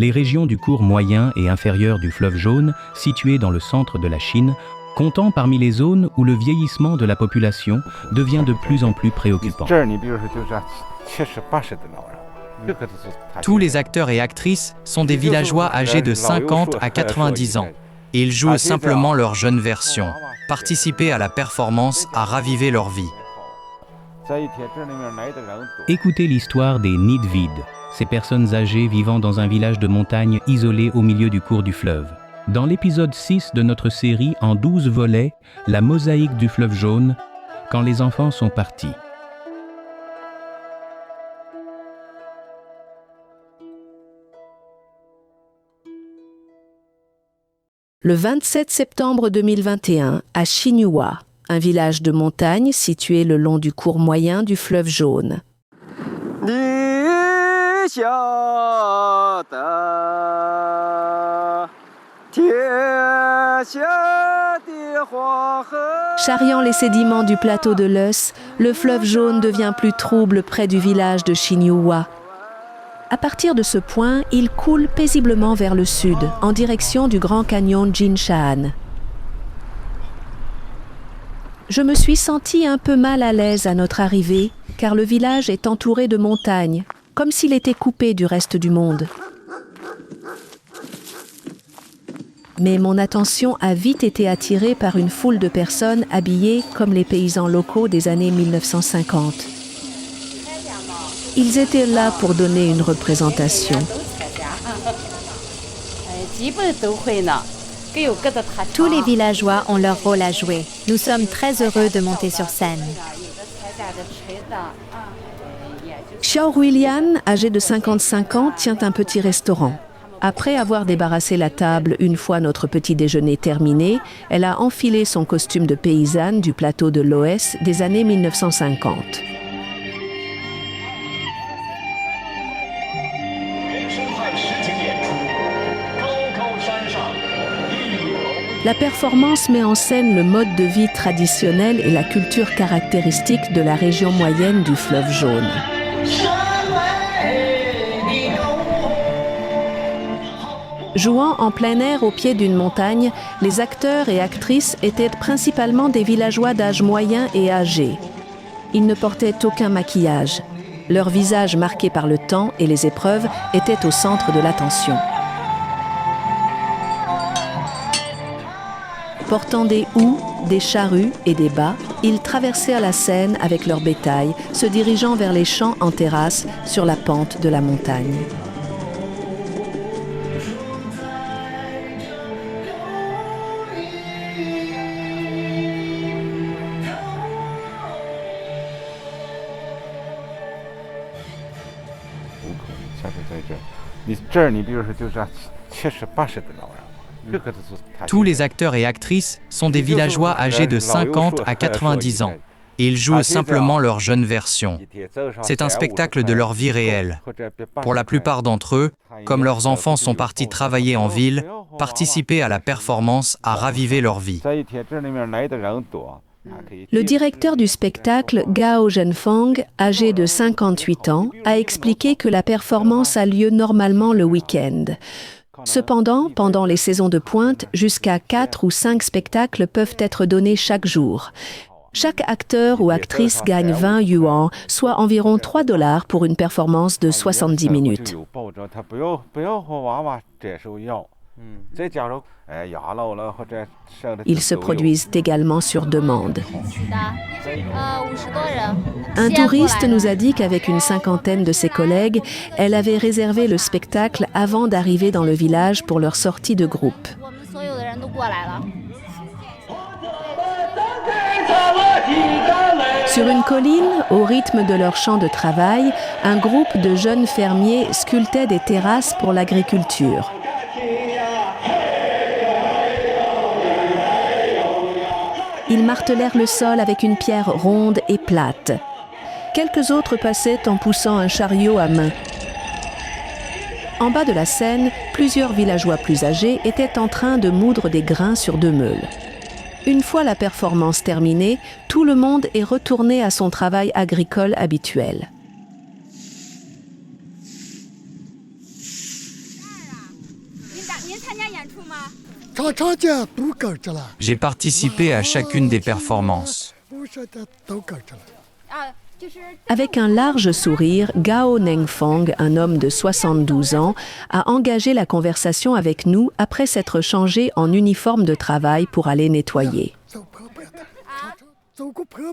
les régions du cours moyen et inférieur du fleuve Jaune, situées dans le centre de la Chine, comptant parmi les zones où le vieillissement de la population devient de plus en plus préoccupant. Tous les acteurs et actrices sont des villageois âgés de 50 à 90 ans. Ils jouent simplement leur jeune version, participer à la performance à raviver leur vie. Écoutez l'histoire des Nidvides, ces personnes âgées vivant dans un village de montagne isolé au milieu du cours du fleuve. Dans l'épisode 6 de notre série en 12 volets, La mosaïque du fleuve Jaune, quand les enfants sont partis. Le 27 septembre 2021, à Xinyuhua, un village de montagne situé le long du cours moyen du fleuve Jaune. Charriant les sédiments du plateau de l'Eus, le fleuve Jaune devient plus trouble près du village de Xinyuhua. À partir de ce point, il coule paisiblement vers le sud, en direction du grand canyon Jinshan. Je me suis sentie un peu mal à l'aise à notre arrivée, car le village est entouré de montagnes, comme s'il était coupé du reste du monde. Mais mon attention a vite été attirée par une foule de personnes habillées comme les paysans locaux des années 1950. Ils étaient là pour donner une représentation. Tous les villageois ont leur rôle à jouer. Nous sommes très heureux de monter sur scène. Xiao Huilian, âgée de 55 ans, tient un petit restaurant. Après avoir débarrassé la table une fois notre petit déjeuner terminé, elle a enfilé son costume de paysanne du plateau de l'Oès des années 1950. La performance met en scène le mode de vie traditionnel et la culture caractéristique de la région moyenne du fleuve Jaune. Jouant en plein air au pied d'une montagne, les acteurs et actrices étaient principalement des villageois d'âge moyen et âgé. Ils ne portaient aucun maquillage. Leur visage marqué par le temps et les épreuves étaient au centre de l'attention. Portant des houes, des charrues et des bâts, ils traversèrent la Seine avec leur bétail, se dirigeant vers les champs en terrasse sur la pente de la montagne. Tous les acteurs et actrices sont des villageois âgés de 50 à 90 ans. Ils jouent simplement leur jeune version. C'est un spectacle de leur vie réelle. Pour la plupart d'entre eux, comme leurs enfants sont partis travailler en ville, participer à la performance a ravivé leur vie. Le directeur du spectacle, Gao Zhenfeng, âgé de 58 ans, a expliqué que la performance a lieu normalement le week-end. Cependant, pendant les saisons de pointe, jusqu'à 4 ou 5 spectacles peuvent être donnés chaque jour. Chaque acteur ou actrice gagne 20 yuan, soit environ 3 $ pour une performance de 70 minutes. Ils se produisent également sur demande. Un touriste nous a dit qu'avec une cinquantaine de ses collègues, elle avait réservé le spectacle avant d'arriver dans le village pour leur sortie de groupe. Sur une colline, au rythme de leur champ de travail, un groupe de jeunes fermiers sculptait des terrasses pour l'agriculture. Ils martelèrent le sol avec une pierre ronde et plate. Quelques autres passaient en poussant un chariot à main. En bas de la Seine, plusieurs villageois plus âgés étaient en train de moudre des grains sur 2 meules. Une fois la performance terminée, tout le monde est retourné à son travail agricole habituel. J'ai participé à chacune des performances. Avec un large sourire, Gao Nengfang, un homme de 72 ans, a engagé la conversation avec nous après s'être changé en uniforme de travail pour aller nettoyer.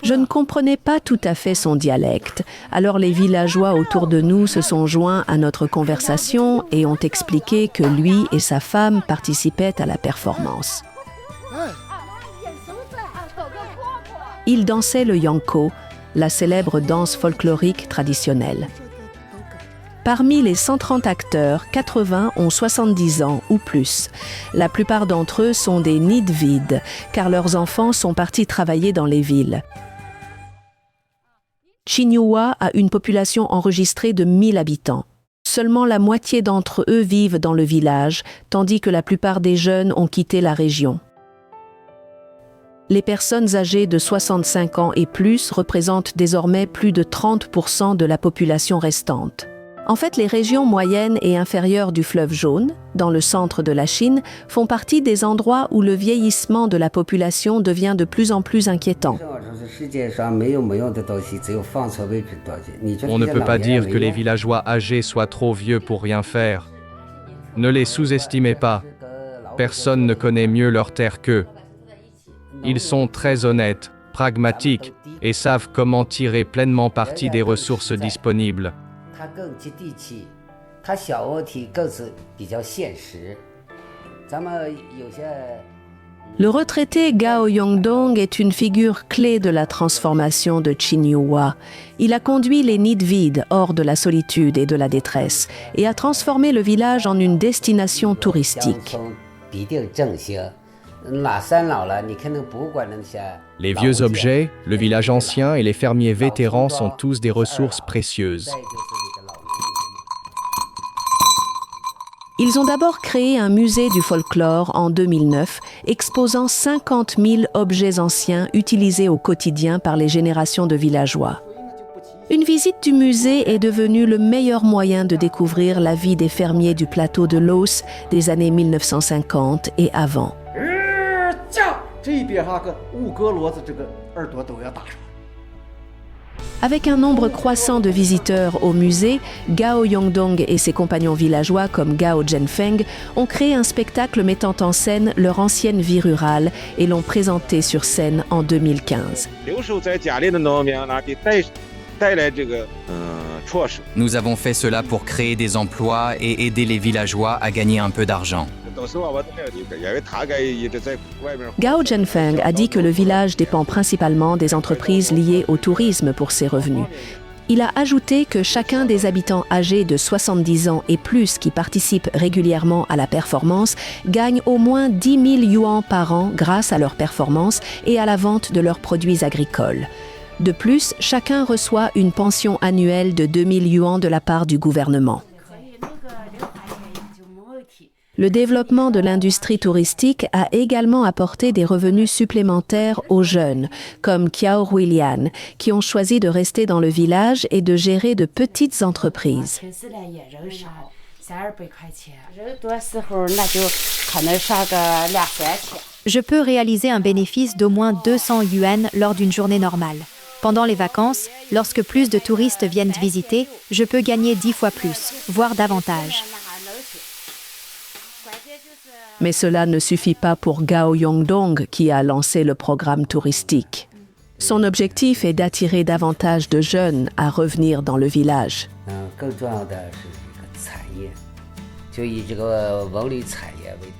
Je ne comprenais pas tout à fait son dialecte, alors les villageois autour de nous se sont joints à notre conversation et ont expliqué que lui et sa femme participaient à la performance. Ils dansaient le yanko, la célèbre danse folklorique traditionnelle. Parmi les 130 acteurs, 80 ont 70 ans ou plus. La plupart d'entre eux sont des nids vides, car leurs enfants sont partis travailler dans les villes. Chinyuwa a une population enregistrée de 1000 habitants. Seulement la moitié d'entre eux vivent dans le village, tandis que la plupart des jeunes ont quitté la région. Les personnes âgées de 65 ans et plus représentent désormais plus de 30% de la population restante. En fait, les régions moyennes et inférieures du fleuve Jaune, dans le centre de la Chine, font partie des endroits où le vieillissement de la population devient de plus en plus inquiétant. On ne peut pas dire que les villageois âgés soient trop vieux pour rien faire. Ne les sous-estimez pas. Personne ne connaît mieux leur terre qu'eux. Ils sont très honnêtes, pragmatiques et savent comment tirer pleinement parti des ressources disponibles. Le retraité Gao Yongdong est une figure clé de la transformation de Chinyuwa. Il a conduit les nids vides hors de la solitude et de la détresse et a transformé le village en une destination touristique. Les vieux objets, le village ancien et les fermiers vétérans sont tous des ressources précieuses. Ils ont d'abord créé un musée du folklore en 2009, exposant 50 000 objets anciens utilisés au quotidien par les générations de villageois. Une visite du musée est devenue le meilleur moyen de découvrir la vie des fermiers du plateau de Laos des années 1950 et avant. Avec un nombre croissant de visiteurs au musée, Gao Yongdong et ses compagnons villageois comme Gao Zhenfeng ont créé un spectacle mettant en scène leur ancienne vie rurale et l'ont présenté sur scène en 2015. Nous avons fait cela pour créer des emplois et aider les villageois à gagner un peu d'argent. Gao Zhenfeng a dit que le village dépend principalement des entreprises liées au tourisme pour ses revenus. Il a ajouté que chacun des habitants âgés de 70 ans et plus qui participent régulièrement à la performance gagne au moins 10 000 yuans par an grâce à leur performance et à la vente de leurs produits agricoles. De plus, chacun reçoit une pension annuelle de 2 000 yuans de la part du gouvernement. Le développement de l'industrie touristique a également apporté des revenus supplémentaires aux jeunes, comme Kiao Huilian, qui ont choisi de rester dans le village et de gérer de petites entreprises. Je peux réaliser un bénéfice d'au moins 200 yuan lors d'une journée normale. Pendant les vacances, lorsque plus de touristes viennent visiter, je peux gagner 10 fois plus, voire davantage. Mais cela ne suffit pas pour Gao Yongdong qui a lancé le programme touristique. Son objectif est d'attirer davantage de jeunes à revenir dans le village.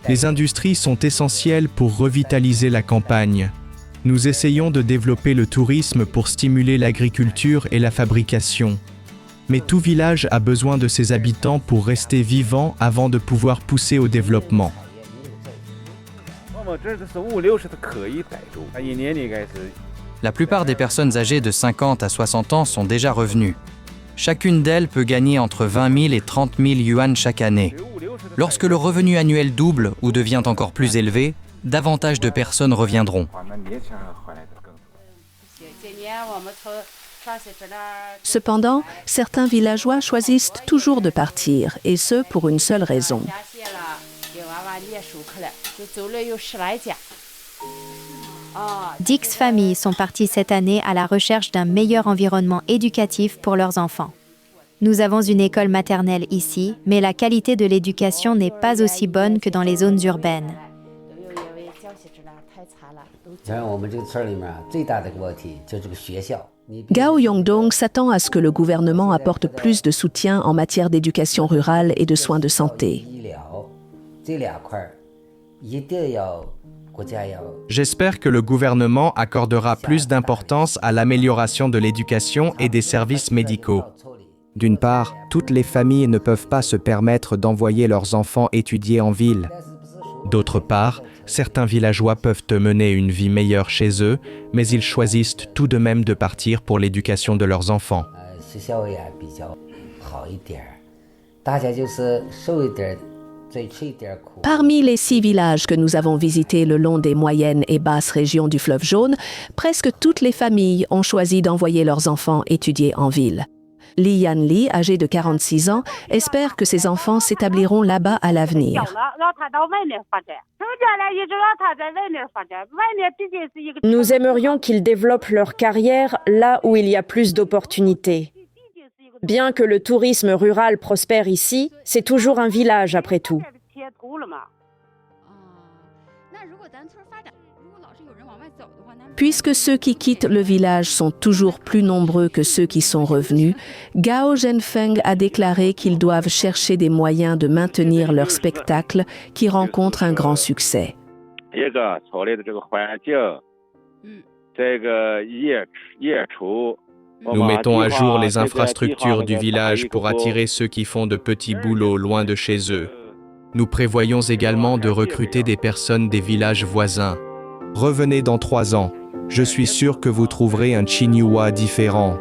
Les industries sont essentielles pour revitaliser la campagne. Nous essayons de développer le tourisme pour stimuler l'agriculture et la fabrication. Mais tout village a besoin de ses habitants pour rester vivant avant de pouvoir pousser au développement. La plupart des personnes âgées de 50 à 60 ans sont déjà revenues. Chacune d'elles peut gagner entre 20 000 et 30 000 yuan chaque année. Lorsque le revenu annuel double ou devient encore plus élevé, davantage de personnes reviendront. Cependant, certains villageois choisissent toujours de partir, et ce pour une seule raison. 10 familles sont parties cette année à la recherche d'un meilleur environnement éducatif pour leurs enfants. Nous avons une école maternelle ici, mais la qualité de l'éducation n'est pas aussi bonne que dans les zones urbaines. Gao Yongdong s'attend à ce que le gouvernement apporte plus de soutien en matière d'éducation rurale et de soins de santé. J'espère que le gouvernement accordera plus d'importance à l'amélioration de l'éducation et des services médicaux. D'une part, toutes les familles ne peuvent pas se permettre d'envoyer leurs enfants étudier en ville. D'autre part, certains villageois peuvent mener une vie meilleure chez eux, mais ils choisissent tout de même de partir pour l'éducation de leurs enfants. Parmi les 6 villages que nous avons visités le long des moyennes et basses régions du fleuve Jaune, presque toutes les familles ont choisi d'envoyer leurs enfants étudier en ville. Li Yanli, âgée de 46 ans, espère que ses enfants s'établiront là-bas à l'avenir. Nous aimerions qu'ils développent leur carrière là où il y a plus d'opportunités. Bien que le tourisme rural prospère ici, c'est toujours un village après tout. Puisque ceux qui quittent le village sont toujours plus nombreux que ceux qui sont revenus, Gao Zhenfeng a déclaré qu'ils doivent chercher des moyens de maintenir leur spectacle qui rencontre un grand succès. Nous mettons à jour les infrastructures du village pour attirer ceux qui font de petits boulots loin de chez eux. Nous prévoyons également de recruter des personnes des villages voisins. Revenez dans 3 ans. Je suis sûr que vous trouverez un Chinyua différent.